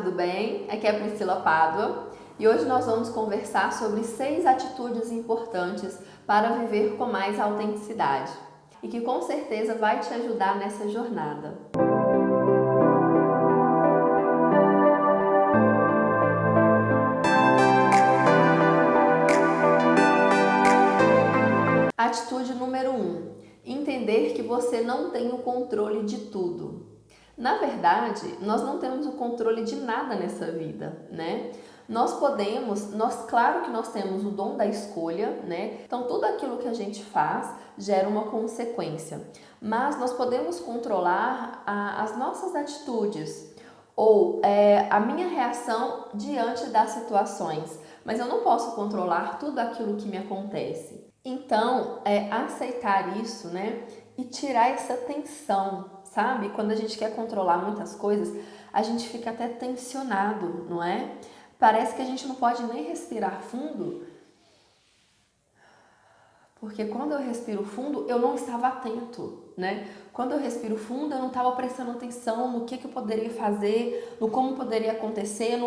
tudo bem? Aqui é a Priscila Pádua e hoje nós vamos conversar sobre 6 atitudes importantes para viver com mais autenticidade e que com certeza vai te ajudar nessa jornada. Atitude número 1: entender que você não tem o controle de tudo. Na verdade, nós não temos o controle de nada nessa vida, né? Claro que nós temos o dom da escolha, né? Então tudo aquilo que a gente faz gera uma consequência, mas nós podemos controlar as nossas atitudes ou a minha reação diante das situações, mas eu não posso controlar tudo aquilo que me acontece. Então, aceitar isso, né? E tirar essa tensão, sabe? Quando a gente quer controlar muitas coisas, a gente fica até tensionado, não é? Parece que a gente não pode nem respirar fundo, porque quando eu respiro fundo, eu não estava atento, né? Quando eu respiro fundo, eu não estava prestando atenção no que eu poderia fazer, no como poderia acontecer,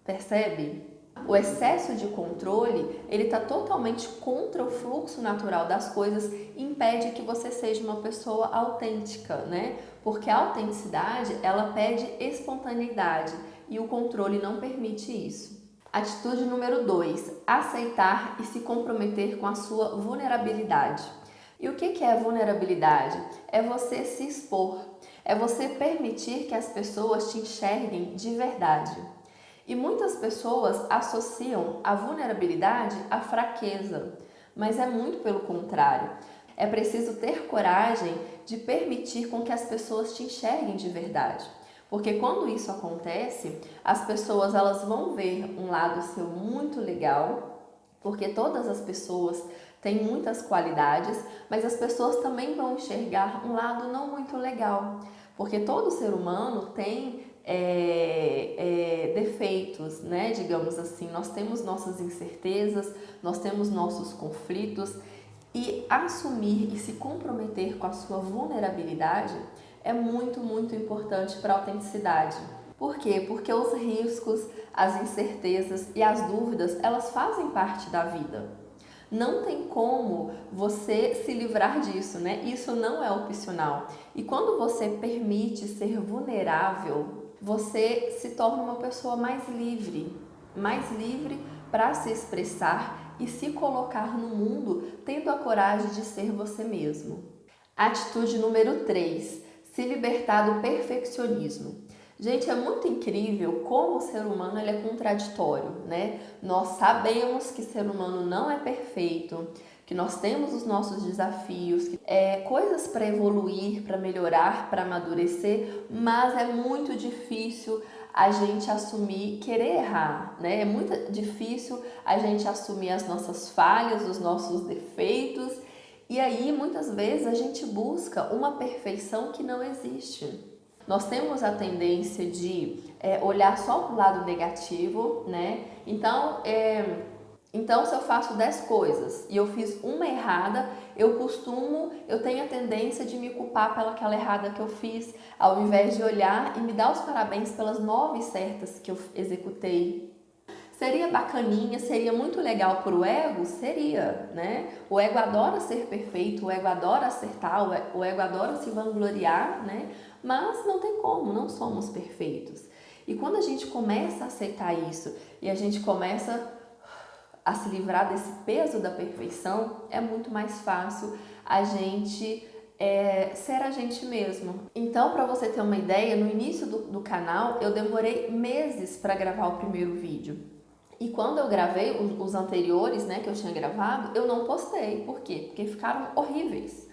percebe? O excesso de controle, ele está totalmente contra o fluxo natural das coisas e impede que você seja uma pessoa autêntica, né? Porque a autenticidade, ela pede espontaneidade e o controle não permite isso. Atitude número 2, aceitar e se comprometer com a sua vulnerabilidade. E o que é vulnerabilidade? É você se expor, é você permitir que as pessoas te enxerguem de verdade. E muitas pessoas associam a vulnerabilidade à fraqueza, mas é muito pelo contrário. É preciso ter coragem de permitir com que as pessoas te enxerguem de verdade. Porque quando isso acontece, as pessoas elas vão ver um lado seu muito legal, porque todas as pessoas têm muitas qualidades, mas as pessoas também vão enxergar um lado não muito legal, porque todo ser humano tem defeitos, né? Digamos assim, nós temos nossas incertezas, nós temos nossos conflitos e assumir e se comprometer com a sua vulnerabilidade é muito, muito importante para a autenticidade. Por quê? Porque os riscos, as incertezas e as dúvidas, elas fazem parte da vida. Não tem como você se livrar disso, né? Isso não é opcional. E quando você permite ser vulnerável, você se torna uma pessoa mais livre para se expressar e se colocar no mundo tendo a coragem de ser você mesmo. Atitude número 3, se libertar do perfeccionismo. Gente, é muito incrível como o ser humano ele é contraditório, né? Nós sabemos que ser humano não é perfeito, que nós temos os nossos desafios, coisas para evoluir, para melhorar, para amadurecer, mas é muito difícil a gente assumir, querer errar, né? É muito difícil a gente assumir as nossas falhas, os nossos defeitos, e aí muitas vezes a gente busca uma perfeição que não existe. Nós temos a tendência de olhar só para o lado negativo, né? Então, se eu faço 10 coisas e eu fiz uma errada, eu tenho a tendência de me culpar pelaquela errada que eu fiz, ao invés de olhar e me dar os parabéns pelas 9 certas que eu executei. Seria bacaninha, seria muito legal para o ego? Seria, né? O ego adora ser perfeito, o ego adora acertar, o ego adora se vangloriar, né? Mas não tem como, não somos perfeitos. E quando a gente começa a aceitar isso e a gente começa a se livrar desse peso da perfeição, é muito mais fácil a gente ser a gente mesmo. Então, para você ter uma ideia, no início do canal eu demorei meses para gravar o primeiro vídeo. E quando eu gravei os anteriores, né, que eu tinha gravado, eu não postei. Por quê? Porque ficaram horríveis.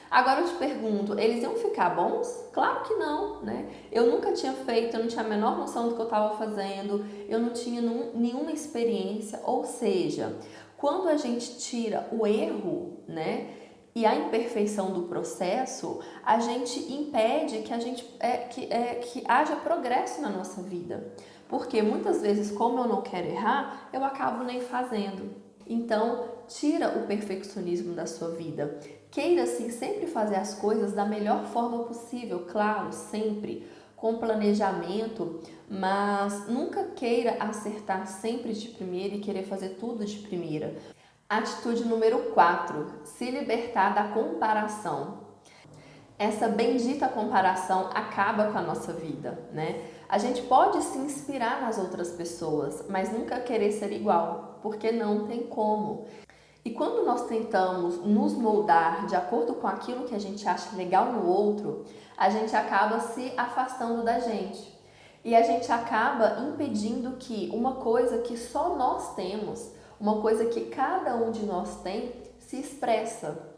Agora eu te pergunto, eles iam ficar bons? Claro que não, né? Eu nunca tinha feito, eu não tinha a menor noção do que eu estava fazendo, eu não tinha nenhuma experiência. Ou seja, quando a gente tira o erro, né, e a imperfeição do processo, a gente impede que haja progresso na nossa vida. Porque muitas vezes, como eu não quero errar, eu acabo nem fazendo. Então, tira o perfeccionismo da sua vida. Queira, sim, sempre fazer as coisas da melhor forma possível, claro, sempre com planejamento, mas nunca queira acertar sempre de primeira e querer fazer tudo de primeira. Atitude número 4, se libertar da comparação. Essa bendita comparação acaba com a nossa vida, né? A gente pode se inspirar nas outras pessoas, mas nunca querer ser igual, porque não tem como. E quando nós tentamos nos moldar de acordo com aquilo que a gente acha legal no outro, a gente acaba se afastando da gente. E a gente acaba impedindo que uma coisa que só nós temos, uma coisa que cada um de nós tem, se expressa.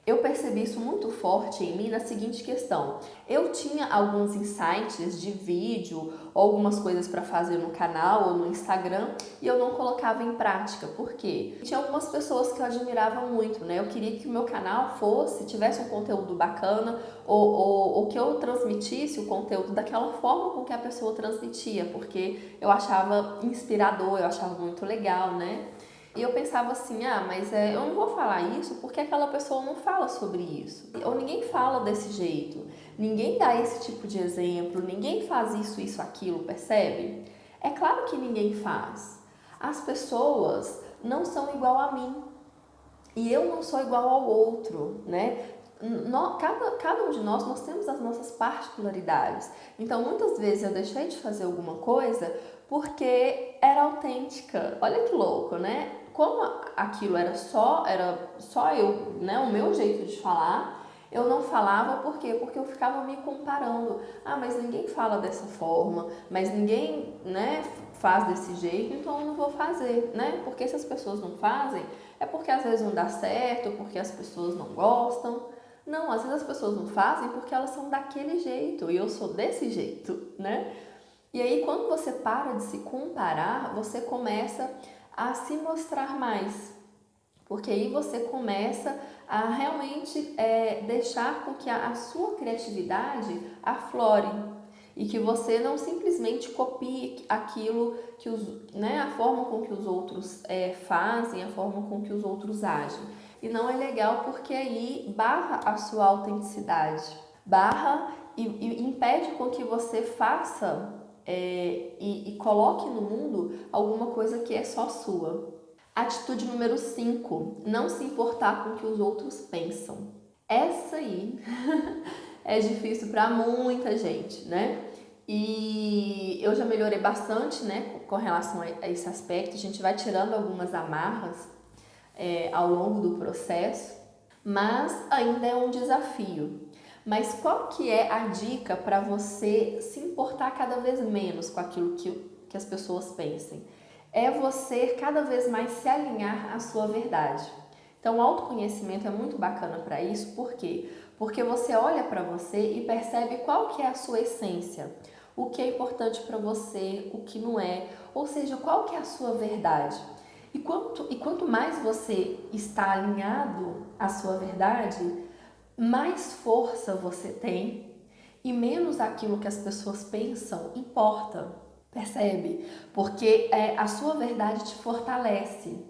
Eu percebi isso muito forte em mim na seguinte questão. Eu tinha alguns insights de vídeo ou algumas coisas para fazer no canal ou no Instagram e eu não colocava em prática. Por quê? Tinha algumas pessoas que eu admirava muito, né? Eu queria que o meu canal tivesse um conteúdo bacana ou que eu transmitisse o conteúdo daquela forma com que a pessoa transmitia, porque eu achava inspirador, eu achava muito legal, né? E eu pensava assim, mas eu não vou falar isso porque aquela pessoa não fala sobre isso. Ou ninguém fala desse jeito, ninguém dá esse tipo de exemplo, ninguém faz isso, aquilo, percebe? É claro que ninguém faz. As pessoas não são igual a mim e eu não sou igual ao outro, né? Cada um de nós temos as nossas particularidades. Então, muitas vezes eu deixei de fazer alguma coisa porque era autêntica. Olha que louco, né? Como aquilo era só eu, né? O meu jeito de falar, eu não falava por quê? Porque eu ficava me comparando. Mas ninguém fala dessa forma, mas ninguém, né, faz desse jeito, então eu não vou fazer, né? Porque se as pessoas não fazem, é porque às vezes não dá certo, porque as pessoas não gostam. Não, às vezes as pessoas não fazem porque elas são daquele jeito e eu sou desse jeito, né? E aí, quando você para de se comparar, você começa a se mostrar mais. Porque aí você começa a realmente deixar com que a sua criatividade aflore. E que você não simplesmente copie aquilo que a forma com que os outros fazem, a forma com que os outros agem. E não é legal porque aí barra a sua autenticidade, barra e impede com que você faça e coloque no mundo alguma coisa que é só sua. Atitude número 5, não se importar com o que os outros pensam. Essa aí é difícil para muita gente, né? E eu já melhorei bastante, né, com relação a esse aspecto. A gente vai tirando algumas amarras ao longo do processo, mas ainda é um desafio. Mas qual que é a dica para você se importar cada vez menos com aquilo que as pessoas pensem? É você cada vez mais se alinhar à sua verdade. Então, o autoconhecimento é muito bacana para isso, por quê? Porque você olha para você e percebe qual que é a sua essência, o que é importante para você, o que não é, ou seja, qual que é a sua verdade. E quanto mais você está alinhado à sua verdade, mais força você tem e menos aquilo que as pessoas pensam importa, percebe? Porque a sua verdade te fortalece.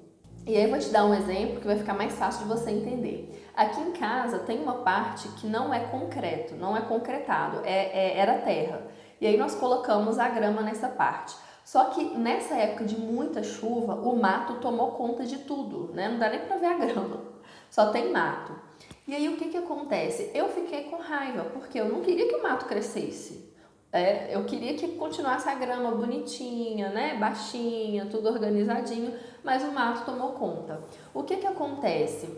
E aí eu vou te dar um exemplo que vai ficar mais fácil de você entender. Aqui em casa tem uma parte que não é concreto, não é concretado, era terra. E aí nós colocamos a grama nessa parte. Só que nessa época de muita chuva, o mato tomou conta de tudo, né? Não dá nem pra ver a grama, só tem mato. E aí o que acontece? Eu fiquei com raiva, porque eu não queria que o mato crescesse. Eu queria que continuasse a grama bonitinha, né? Baixinha, tudo organizadinho, mas o mato tomou conta. O que acontece?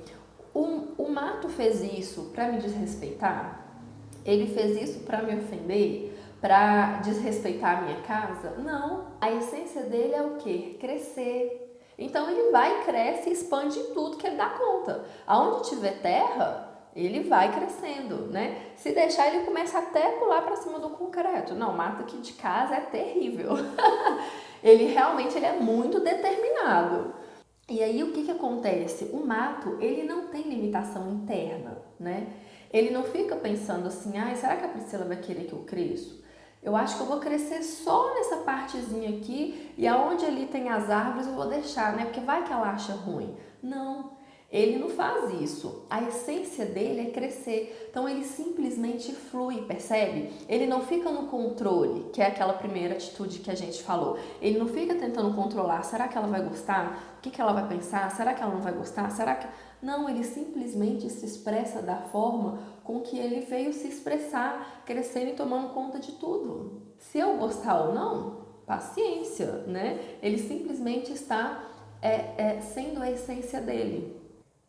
O mato fez isso para me desrespeitar? Ele fez isso para me ofender? Para desrespeitar a minha casa? Não. A essência dele é o quê? Crescer. Então ele vai, cresce e expande em tudo que ele dá conta. Aonde tiver terra, ele vai crescendo, né? Se deixar, ele começa até a pular para cima do concreto. Não, o mato aqui de casa é terrível. Ele realmente é muito determinado. E aí o que acontece? O mato, ele não tem limitação interna, né? Ele não fica pensando assim, será que a Priscila vai querer que eu cresça? Eu acho que eu vou crescer só nessa partezinha aqui e aonde ali tem as árvores eu vou deixar, né? Porque vai que ela acha ruim. Não, Ele não faz isso. A essência dele é crescer. Então ele simplesmente flui, percebe? Ele não fica no controle, que é aquela primeira atitude que a gente falou. Ele não fica tentando controlar. Será que ela vai gostar? O que ela vai pensar? Será que ela não vai gostar? Será que... Não, ele simplesmente se expressa da forma com que ele veio se expressar, crescendo e tomando conta de tudo. Se eu gostar ou não, paciência, né? Ele simplesmente está sendo a essência dele.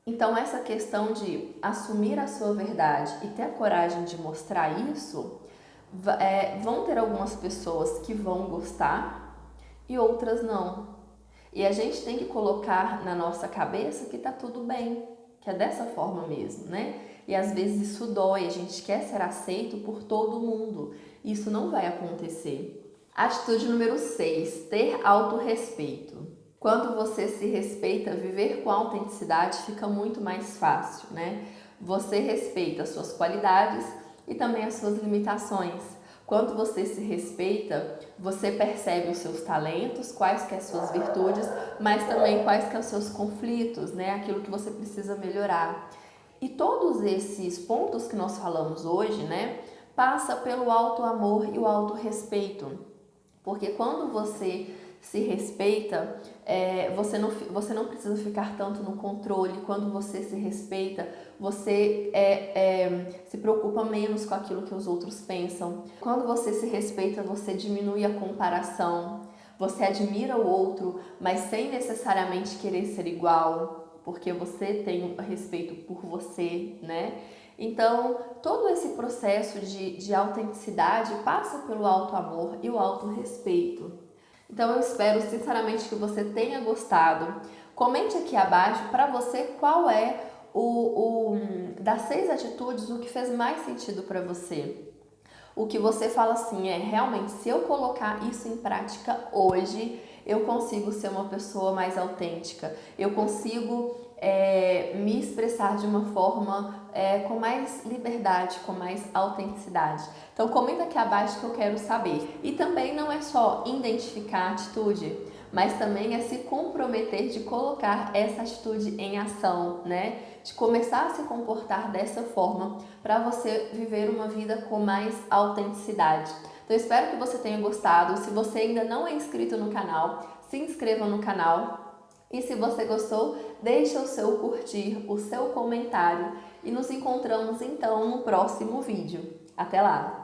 Então, essa questão de assumir a sua verdade e ter a coragem de mostrar isso, vão ter algumas pessoas que vão gostar e outras não. E a gente tem que colocar na nossa cabeça que tá tudo bem, que é dessa forma mesmo, né? E às vezes isso dói, a gente quer ser aceito por todo mundo. Isso não vai acontecer. Atitude número 6, ter autorrespeito. Quando você se respeita, viver com autenticidade fica muito mais fácil, né? Você respeita as suas qualidades e também as suas limitações. Quando você se respeita, você percebe os seus talentos, quais que são as suas virtudes, mas também quais que são os seus conflitos, né? Aquilo que você precisa melhorar. E todos esses pontos que nós falamos hoje, né, passa pelo auto-amor e o auto-respeito. Porque quando você se respeita, você não precisa ficar tanto no controle. Quando você se respeita, você se preocupa menos com aquilo que os outros pensam. Quando você se respeita, você diminui a comparação. Você admira o outro, mas sem necessariamente querer ser igual, porque você tem respeito por você, né? Então, todo esse processo de autenticidade passa pelo auto-amor e o auto-respeito. Então, eu espero sinceramente que você tenha gostado. Comente aqui abaixo para você qual é das 6 atitudes, o que fez mais sentido para você. O que você fala assim realmente, se eu colocar isso em prática hoje, eu consigo ser uma pessoa mais autêntica, eu consigo me expressar de uma forma com mais liberdade, com mais autenticidade. Então comenta aqui abaixo que eu quero saber. E também não é só identificar a atitude, mas também é se comprometer de colocar essa atitude em ação, né? De começar a se comportar dessa forma para você viver uma vida com mais autenticidade. Então espero que você tenha gostado. Se você ainda não é inscrito no canal, se inscreva no canal. E se você gostou, deixa o seu curtir, o seu comentário. E nos encontramos então no próximo vídeo. Até lá!